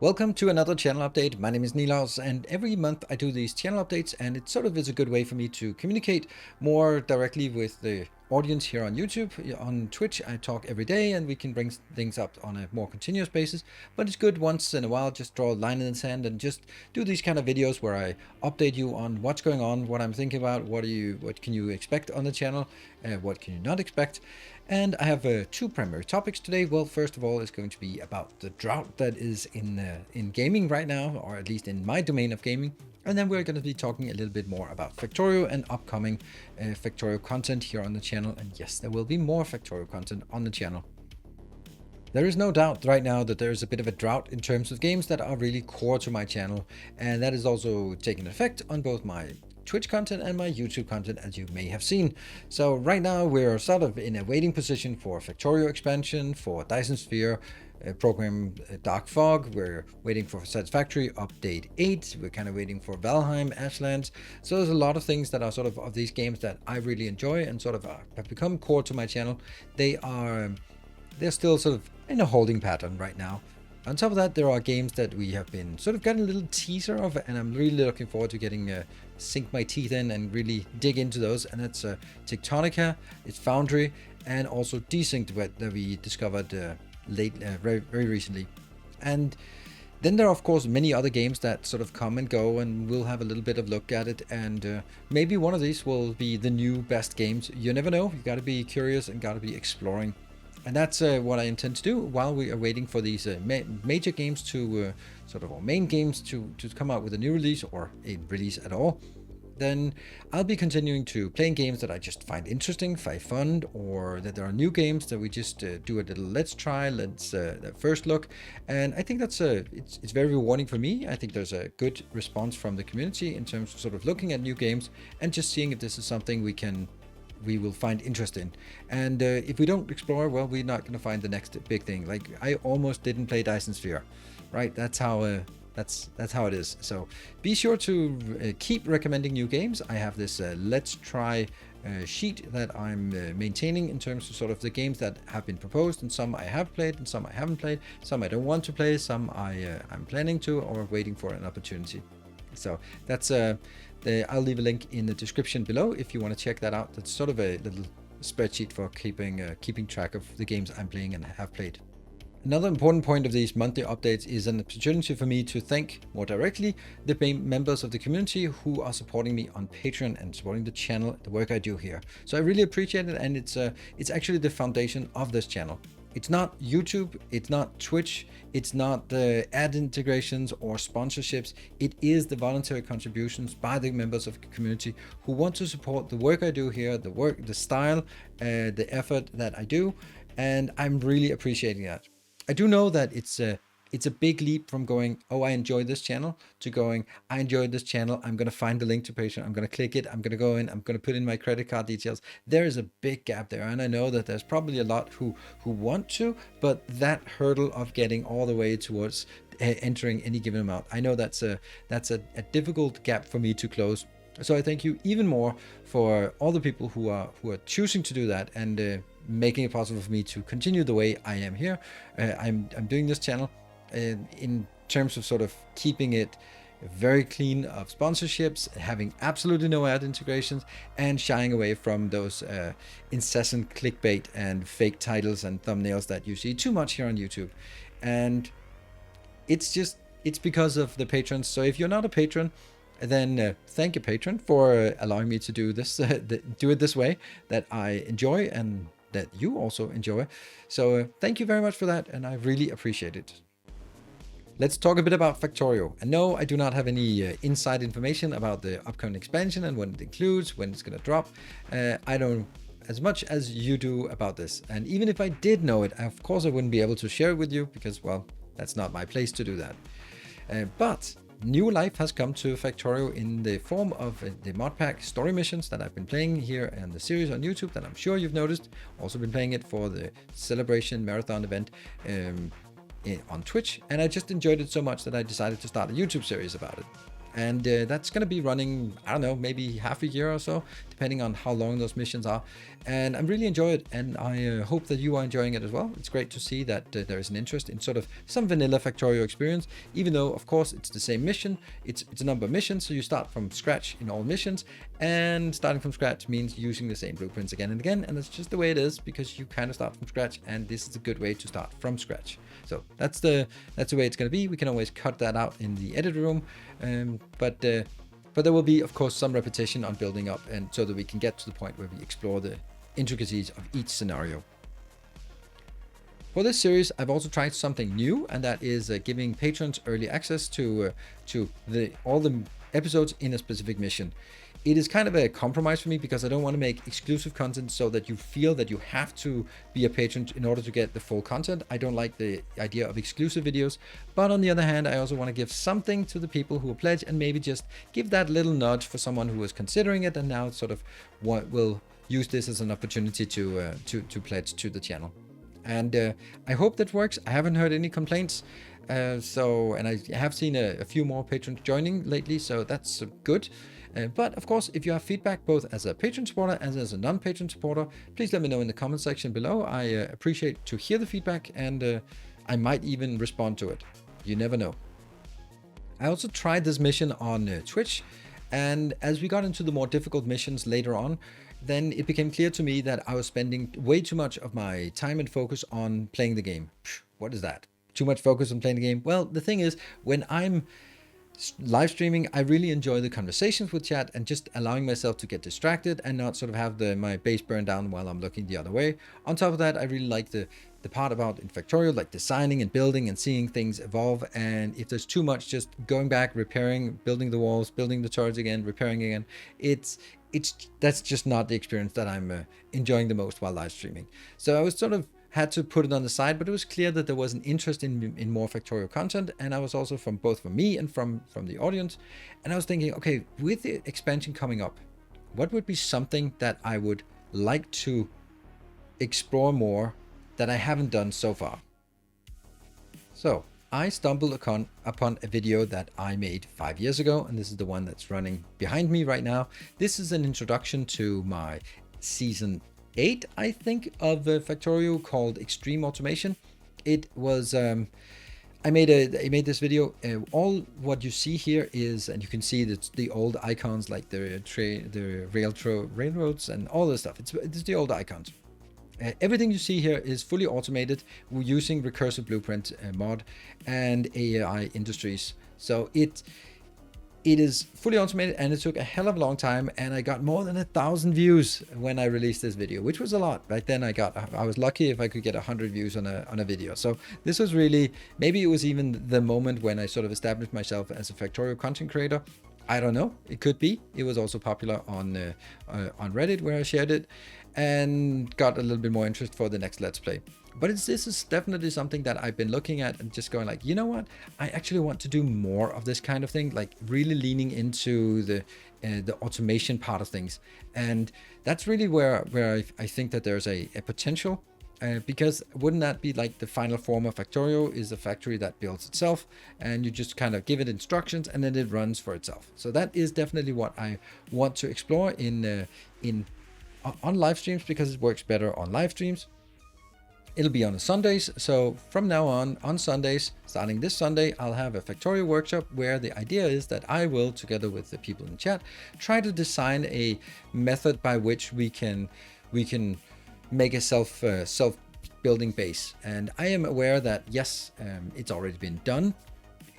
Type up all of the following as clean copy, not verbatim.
Welcome to another channel update. My name is Nilaus, and every month I do these channel updates, and it sort of is a good way for me to communicate more directly with the audience here on YouTube. On Twitch I talk every day and we can bring things up on a more continuous basis, but it's good once in a while just draw a line in the sand and just do these kind of videos where I update you on what's going on, what I'm thinking about, what can you expect on the channel, what can you not expect. And I have two primary topics today. Well, first of all, it's going to be about the drought that is in gaming right now, or at least in my domain of gaming. And then we're going to be talking a little bit more about Factorio and upcoming Factorio content here on the channel. And yes, there will be more Factorio content on the channel. There is no doubt right now that there is a bit of a drought in terms of games that are really core to my channel. And that is also taking effect on both my Twitch content and my YouTube content, as you may have seen. So right now we're sort of in a waiting position for Factorio expansion, for Dyson Sphere, program Dark Fog. We're waiting for Satisfactory Update 8. We're kind of waiting for Valheim, Ashlands. So there's a lot of things that are sort of these games that I really enjoy and sort of have become core to my channel. They're still sort of in a holding pattern right now. On top of that, there are games that we have been sort of getting a little teaser of, and I'm really looking forward to getting sink my teeth in and really dig into those. And that's Tectonica, it's Foundry, and also Desynced that we discovered very recently. And then there are of course many other games that sort of come and go, and we'll have a little bit of look at it, and maybe one of these will be the new best games. You never know. You got to be curious and got to be exploring. And that's what I intend to do while we are waiting for these major games to or main games to come out with a new release or a release at all. Then I'll be continuing to playing games that I just find interesting, find fun, or that there are new games that we just do a little let's first look. And I think that's it's very rewarding for me. I think there's a good response from the community in terms of sort of looking at new games and just seeing if this is something we will find interest in. And if we don't explore, well, we're not going to find the next big thing. Like I almost didn't play Dyson Sphere, right? That's how that's how it is. So be sure to keep recommending new games. I have this let's try sheet that I'm maintaining in terms of sort of the games that have been proposed, and some I have played and some I haven't played, some I don't want to play, some I'm planning to or waiting for an opportunity. So that's I'll leave a link in the description below if you want to check that out. That's sort of a little spreadsheet for keeping track of the games I'm playing and have played. Another important point of these monthly updates is an opportunity for me to thank more directly the members of the community who are supporting me on Patreon and supporting the channel, the work I do here. So I really appreciate it, and it's actually the foundation of this channel. It's not YouTube, it's not Twitch, it's not the ad integrations or sponsorships. It is the voluntary contributions by the members of the community who want to support the work I do here, the style, the effort that I do, and I'm really appreciating that. I do know that it's a big leap from going, oh, I enjoy this channel, to going, I enjoy this channel, I'm going to find the link to Patreon, I'm going to click it, I'm going to go in, I'm going to put in my credit card details. There is a big gap there, and I know that there's probably a lot who want to, but that hurdle of getting all the way towards entering any given amount, I know that's a difficult gap for me to close. So I thank you even more for all the people who are choosing to do that and making it possible for me to continue the way I am here. I'm doing this channel in terms of sort of keeping it very clean of sponsorships, having absolutely no ad integrations, and shying away from those incessant clickbait and fake titles and thumbnails that you see too much here on YouTube. And it's because of the patrons. So if you're not a patron, then thank you, patron, for allowing me to do this, do it this way that I enjoy and that you also enjoy. So thank you very much for that, and I really appreciate it. Let's talk a bit about Factorio. And no, I do not have any inside information about the upcoming expansion and what it includes, when it's going to drop. I don't as much as you do about this. And even if I did know it, of course I wouldn't be able to share it with you because, well, that's not my place to do that. But new life has come to Factorio in the form of the mod pack story missions that I've been playing here in the series on YouTube that I'm sure you've noticed. Also been playing it for the celebration marathon event on Twitch, and I just enjoyed it so much that I decided to start a YouTube series about it. And that's going to be running, I don't know, maybe half a year or so, depending on how long those missions are. And I'm really enjoying it, and I hope that you are enjoying it as well. It's great to see that there is an interest in sort of some vanilla Factorio experience, even though, of course, it's the same mission. It's a number of missions, so you start from scratch in all missions, and starting from scratch means using the same blueprints again and again, and that's just the way it is, because you kind of start from scratch, and this is a good way to start from scratch. So that's the way it's going to be. We can always cut that out in the edit room, but there will be, of course, some repetition on building up, and so that we can get to the point where we explore the intricacies of each scenario. For this series, I've also tried something new, and that is giving patrons early access to all the episodes in a specific mission. It is kind of a compromise for me, because I don't want to make exclusive content so that you feel that you have to be a patron in order to get the full content. I don't like the idea of exclusive videos, but on the other hand, I also want to give something to the people who pledge, and maybe just give that little nudge for someone who is considering it and now sort of will use this as an opportunity to pledge to the channel. And I hope that works. I haven't heard any complaints. And I have seen a few more patrons joining lately, so that's good. But of course, if you have feedback, both as a patron supporter and as a non-patron supporter, please let me know in the comment section below. I appreciate to hear the feedback, and I might even respond to it. You never know. I also tried this mission on Twitch, and as we got into the more difficult missions later on, then it became clear to me that I was spending way too much of my time and focus on playing the game. What is that? Too much focus on playing the game? Well, the thing is, when I'm live streaming, I really enjoy the conversations with chat and just allowing myself to get distracted and not sort of have my base burned down while I'm looking the other way. On top of that, I really like the part about in Factorio, like designing and building and seeing things evolve. And if there's too much just going back, repairing, building the walls, building the turrets again, repairing again, that's just not the experience that I'm enjoying the most while live streaming. So I was sort of had to put it on the side, but it was clear that there was an interest in more Factorio content, and I was also from me and from the audience, and I was thinking, okay, with the expansion coming up, what would be something that I would like to explore more that I haven't done so far? So I stumbled upon a video that I made 5 years ago, and this is the one that's running behind me right now. This is an introduction to my season 8, I think, of Factorio, called Extreme Automation. It was I made this video. All what you see here is, and you can see that the old icons, like the railroads and all this stuff. It's the old icons. Everything you see here is fully automated using recursive blueprint mod and AI industries. So it is fully automated, and it took a hell of a long time, and I got more than 1,000 views when I released this video, which was a lot. Back then I was lucky if I could get 100 views on a video. So this was really, maybe it was even the moment when I sort of established myself as a Factorio content creator. I don't know, it could be. It was also popular on Reddit, where I shared it, and got a little bit more interest for the next Let's Play. But this is definitely something that I've been looking at and just going like, you know what? I actually want to do more of this kind of thing, like really leaning into the automation part of things. And that's really where I think that there's a potential, because wouldn't that be like the final form of Factorio is a factory that builds itself, and you just kind of give it instructions and then it runs for itself. So that is definitely what I want to explore on live streams, because it works better on live streams. It'll be on Sundays, so from now on Sundays, starting this Sunday, I'll have a Factorio workshop where the idea is that I will, together with the people in chat, try to design a method by which we can make a self-building base. And I am aware that yes, it's already been done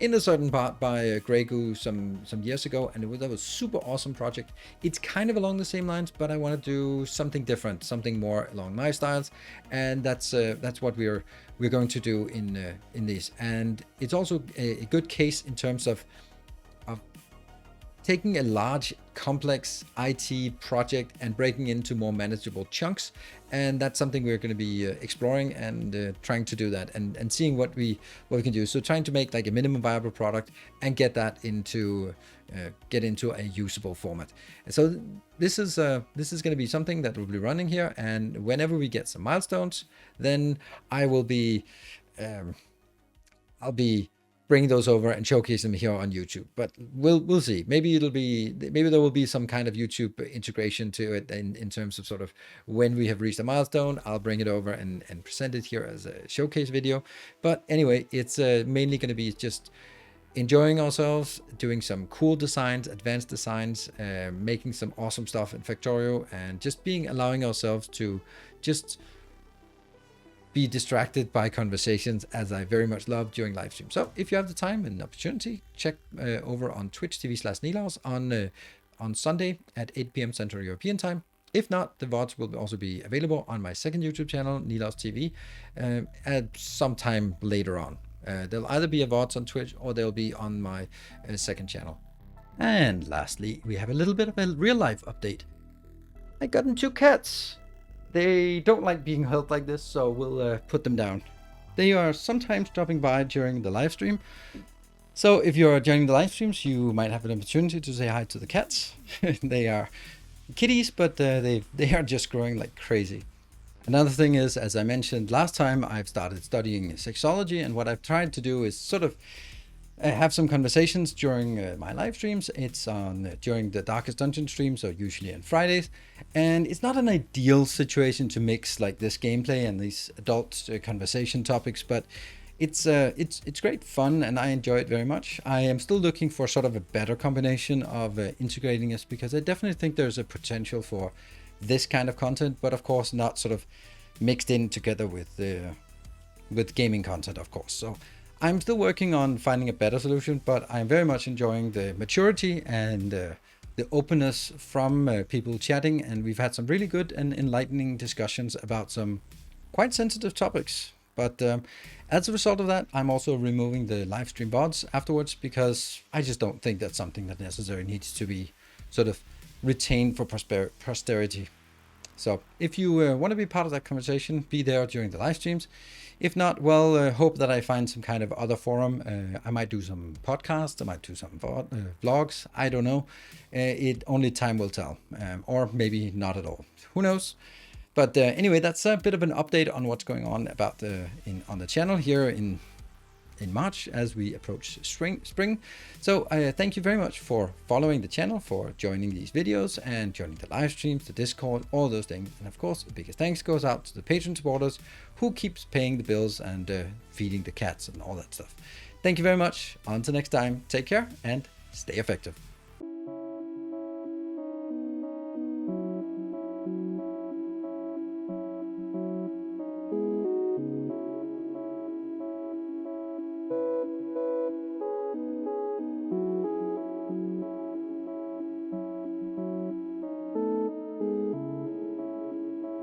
in a certain part by Grey Goo some years ago, and that was a super awesome project. It's kind of along the same lines, but I want to do something different, something more along my styles, and that's what we're going to do in these. And it's also a good case in terms of taking a large, complex IT project and breaking into more manageable chunks. And that's something we're going to be exploring and trying to do that and seeing what we can do. So trying to make like a minimum viable product and get that into a usable format. And so this is going to be something that will be running here. And whenever we get some milestones, then I'll be bring those over and showcase them here on YouTube. But we'll see. Maybe there will be some kind of YouTube integration to it in terms of sort of when we have reached a milestone, I'll bring it over and present it here as a showcase video. But anyway, it's mainly going to be just enjoying ourselves, doing some cool designs, advanced designs, making some awesome stuff in Factorio, and just allowing ourselves to just be distracted by conversations, as I very much love during live stream. So if you have the time and opportunity, check over on Twitch TV/Nilaus on Sunday at 8 p.m. Central European time. If not, the VODs will also be available on my second YouTube channel, Nilaus TV, at some time later on. There'll either be a VODs on Twitch or they'll be on my second channel. And lastly, we have a little bit of a real life update. I got 2 cats. They don't like being held like this, so we'll put them down. They are sometimes dropping by during the live stream. So if you're joining the live streams, you might have an opportunity to say hi to the cats. They are kitties, but they are just growing like crazy. Another thing is, as I mentioned last time, I've started studying sexology, and what I've tried to do is sort of have some conversations during my live streams. It's on during the Darkest Dungeon stream, so usually on Fridays, and it's not an ideal situation to mix like this gameplay and these adult conversation topics, but it's great fun and I enjoy it very much. I am still looking for sort of a better combination of integrating this, because I definitely think there's a potential for this kind of content, but of course not sort of mixed in together with gaming content, of course. So I'm still working on finding a better solution, but I'm very much enjoying the maturity and the openness from people chatting, and we've had some really good and enlightening discussions about some quite sensitive topics. But as a result of that, I'm also removing the live stream VODs afterwards, because I just don't think that's something that necessarily needs to be sort of retained for posterity. So if you want to be part of that conversation, be there during the live streams. If not, well, hope that I find some kind of other forum. I might do some podcasts, I might do some vlogs, I don't know. Only time will tell, or maybe not at all. Who knows? But anyway, that's a bit of an update on what's going on about on the channel here in March as we approach spring. So thank you very much for following the channel, for joining these videos and joining the live streams, the Discord, all those things. And of course, the biggest thanks goes out to the Patreon supporters who keeps paying the bills and feeding the cats and all that stuff. Thank you very much. Until next time, take care and stay effective.